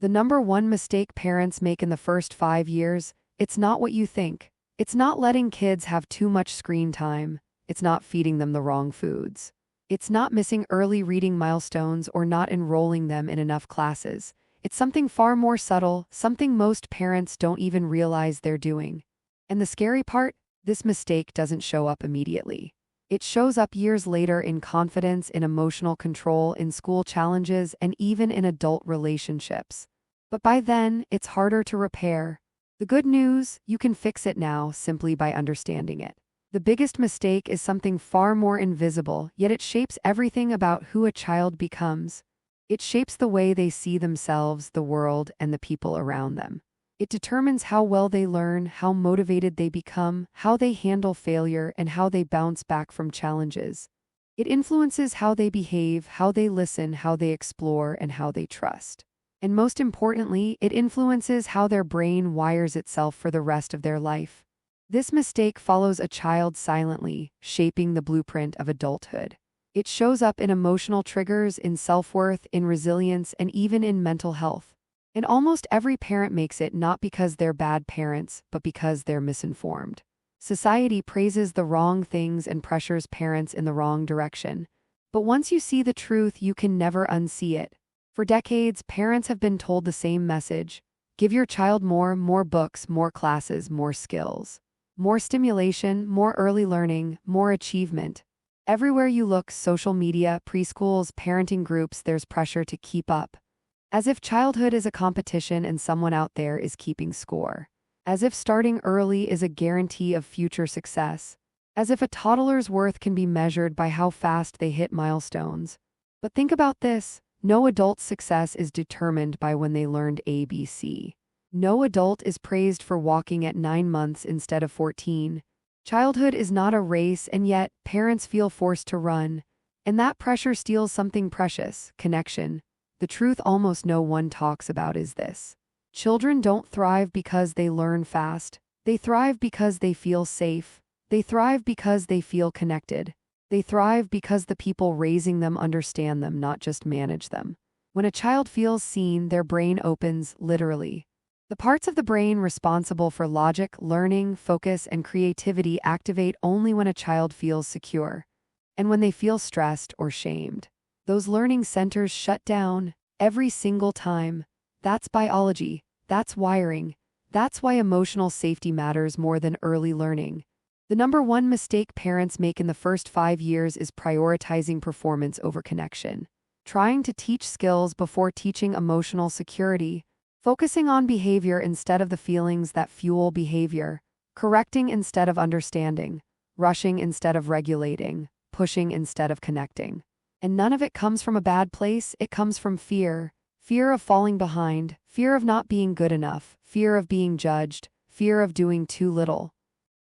The number one mistake parents make in the first 5 years, it's not what you think. It's not letting kids have too much screen time. It's not feeding them the wrong foods. It's not missing early reading milestones or not enrolling them in enough classes. It's something far more subtle, something most parents don't even realize they're doing. And the scary part, this mistake doesn't show up immediately. It shows up years later in confidence, in emotional control, in school challenges, and even in adult relationships. But by then, it's harder to repair. The good news, you can fix it now simply by understanding it. The biggest mistake is something far more invisible, yet it shapes everything about who a child becomes. It shapes the way they see themselves, the world, and the people around them. It determines how well they learn, how motivated they become, how they handle failure, and how they bounce back from challenges. It influences how they behave, how they listen, how they explore, and how they trust. And most importantly, it influences how their brain wires itself for the rest of their life. This mistake follows a child silently, shaping the blueprint of adulthood. It shows up in emotional triggers, in self-worth, in resilience, and even in mental health. And almost every parent makes it not because they're bad parents, but because they're misinformed. Society praises the wrong things and pressures parents in the wrong direction. But once you see the truth, you can never unsee it. For decades, parents have been told the same message. Give your child more books, more classes, more skills. More stimulation, more early learning, more achievement. Everywhere you look, social media, preschools, parenting groups, there's pressure to keep up. As if childhood is a competition and someone out there is keeping score. As if starting early is a guarantee of future success. As if a toddler's worth can be measured by how fast they hit milestones. But think about this. No adult's success is determined by when they learned ABC. No adult is praised for walking at 9 months instead of 14. Childhood is not a race, and yet parents feel forced to run. And that pressure steals something precious, connection. The truth almost no one talks about is this. Children don't thrive because they learn fast. They thrive because they feel safe. They thrive because they feel connected. They thrive because the people raising them understand them, not just manage them. When a child feels seen, their brain opens, literally. The parts of the brain responsible for logic, learning, focus, and creativity activate only when a child feels secure. And when they feel stressed or shamed. Those learning centers shut down every single time. That's biology. That's wiring. That's why emotional safety matters more than early learning. The number one mistake parents make in the first 5 years is prioritizing performance over connection. Trying to teach skills before teaching emotional security. Focusing on behavior instead of the feelings that fuel behavior. Correcting instead of understanding. Rushing instead of regulating. Pushing instead of connecting. And none of it comes from a bad place, it comes from fear. Fear of falling behind, fear of not being good enough, fear of being judged, fear of doing too little.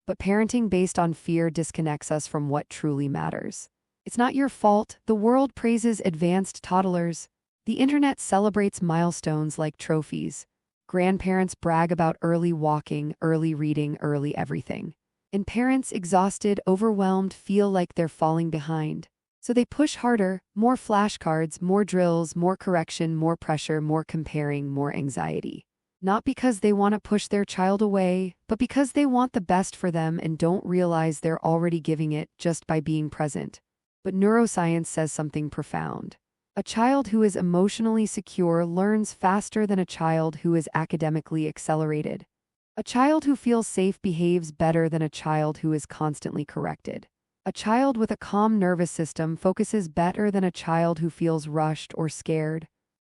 But parenting based on fear disconnects us from what truly matters. It's not your fault. The world praises advanced toddlers. The internet celebrates milestones like trophies. Grandparents brag about early walking, early reading, early everything. And parents, exhausted, overwhelmed, feel like they're falling behind. So they push harder, more flashcards, more drills, more correction, more pressure, more comparing, more anxiety. Not because they want to push their child away, but because they want the best for them and don't realize they're already giving it just by being present. But neuroscience says something profound. A child who is emotionally secure learns faster than a child who is academically accelerated. A child who feels safe behaves better than a child who is constantly corrected. A child with a calm nervous system focuses better than a child who feels rushed or scared.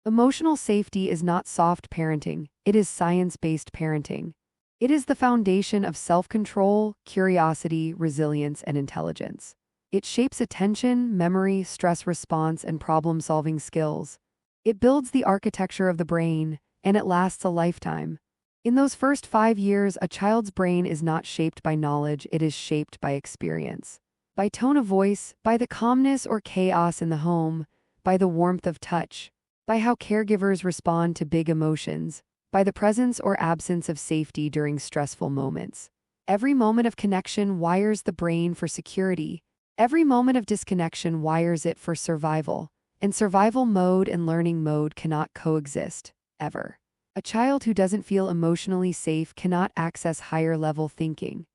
Emotional safety is not soft parenting, it is science-based parenting. It is the foundation of self-control, curiosity, resilience, and intelligence. It shapes attention, memory, stress response, and problem-solving skills. It builds the architecture of the brain, and it lasts a lifetime. In those first 5 years, a child's brain is not shaped by knowledge, it is shaped by experience. By tone of voice, by the calmness or chaos in the home, by the warmth of touch, by how caregivers respond to big emotions, by the presence or absence of safety during stressful moments. Every moment of connection wires the brain for security. Every moment of disconnection wires it for survival. And survival mode and learning mode cannot coexist. ever. A child who doesn't feel emotionally safe cannot access higher-level thinking.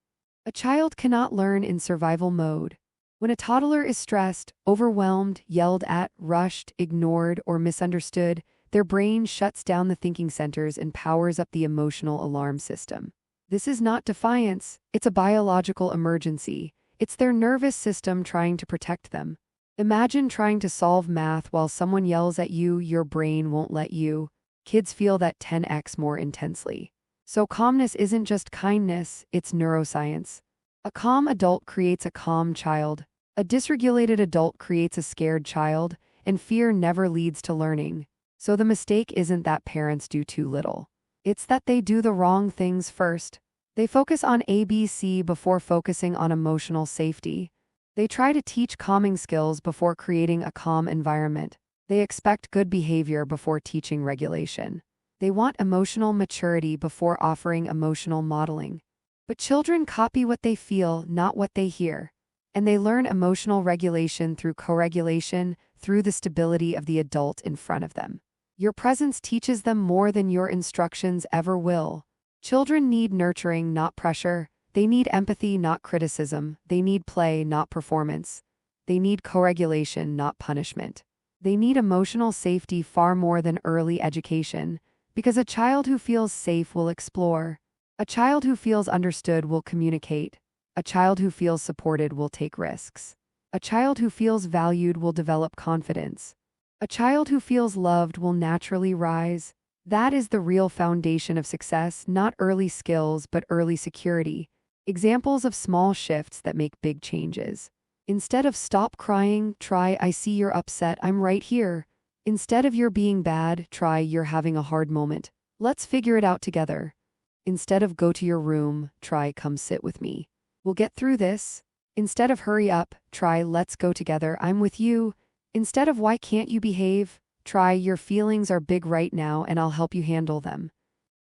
A child cannot learn in survival mode. When a toddler is stressed, overwhelmed, yelled at, rushed, ignored, or misunderstood, their brain shuts down the thinking centers and powers up the emotional alarm system. This is not defiance, it's a biological emergency. It's their nervous system trying to protect them. Imagine trying to solve math while someone yells at you, your brain won't let you. Kids feel that 10x more intensely. So calmness isn't just kindness, it's neuroscience. A calm adult creates a calm child. A dysregulated adult creates a scared child, and fear never leads to learning. So the mistake isn't that parents do too little. It's that they do the wrong things first. They focus on ABC before focusing on emotional safety. They try to teach calming skills before creating a calm environment. They expect good behavior before teaching regulation. They want emotional maturity before offering emotional modeling. But children copy what they feel, not what they hear. And they learn emotional regulation through co-regulation, through the stability of the adult in front of them. Your presence teaches them more than your instructions ever will. Children need nurturing, not pressure. They need empathy, not criticism. They need play, not performance. They need co-regulation, not punishment. They need emotional safety far more than early education, because a child who feels safe will explore. A child who feels understood will communicate. A child who feels supported will take risks. A child who feels valued will develop confidence. A child who feels loved will naturally rise. That is the real foundation of success, not early skills, but early security. Examples of small shifts that make big changes. Instead of stop crying, try I see you're upset, I'm right here. Instead of you're being bad, try you're having a hard moment. Let's figure it out together. Instead of go to your room, try come sit with me. We'll get through this. Instead of hurry up, try let's go together, I'm with you. Instead of why can't you behave, try your feelings are big right now and I'll help you handle them.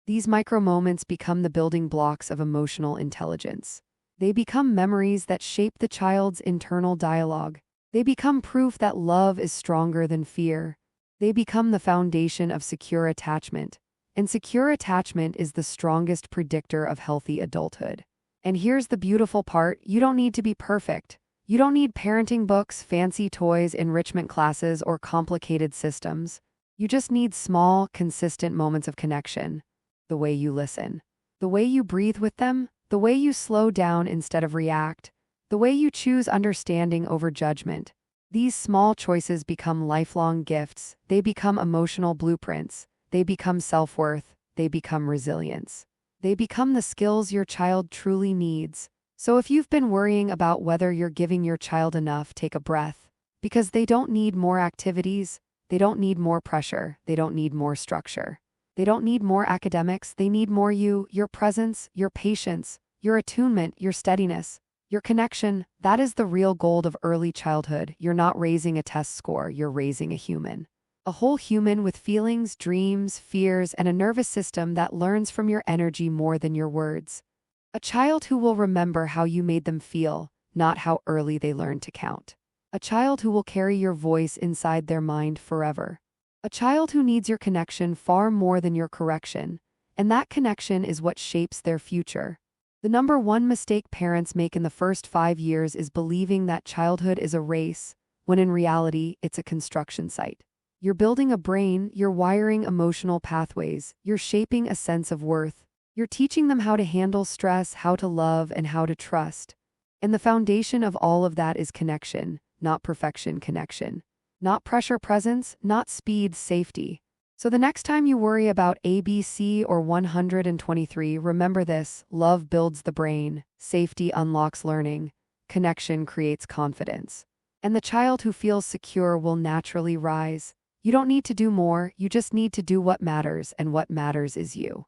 These micro moments become the building blocks of emotional intelligence. They become memories that shape the child's internal dialogue. They become proof that love is stronger than fear. They become the foundation of secure attachment. And secure attachment is the strongest predictor of healthy adulthood. And here's the beautiful part, you don't need to be perfect. You don't need parenting books, fancy toys, enrichment classes, or complicated systems. You just need small, consistent moments of connection. The way you listen. The way you breathe with them. The way you slow down instead of react. The way you choose understanding over judgment. These small choices become lifelong gifts. They become emotional blueprints. They become self-worth. They become resilience. They become the skills your child truly needs. So if you've been worrying about whether you're giving your child enough, take a breath. Because they don't need more activities. They don't need more pressure. They don't need more structure. They don't need more academics. They need more you, your presence, your patience, your attunement, your steadiness, your connection. That is the real gold of early childhood. You're not raising a test score. You're raising a human. A whole human with feelings, dreams, fears, and a nervous system that learns from your energy more than your words. A child who will remember how you made them feel, not how early they learned to count. A child who will carry your voice inside their mind forever. A child who needs your connection far more than your correction, and that connection is what shapes their future. The number one mistake parents make in the first 5 years is believing that childhood is a race, when in reality, it's a construction site. You're building a brain, you're wiring emotional pathways, you're shaping a sense of worth. You're teaching them how to handle stress, how to love, and how to trust. And the foundation of all of that is connection, not perfection, connection. Not pressure, presence, not speed, safety. So the next time you worry about ABC or 123, remember this: love builds the brain, safety unlocks learning, connection creates confidence. And the child who feels secure will naturally rise. You don't need to do more, you just need to do what matters, and what matters is you.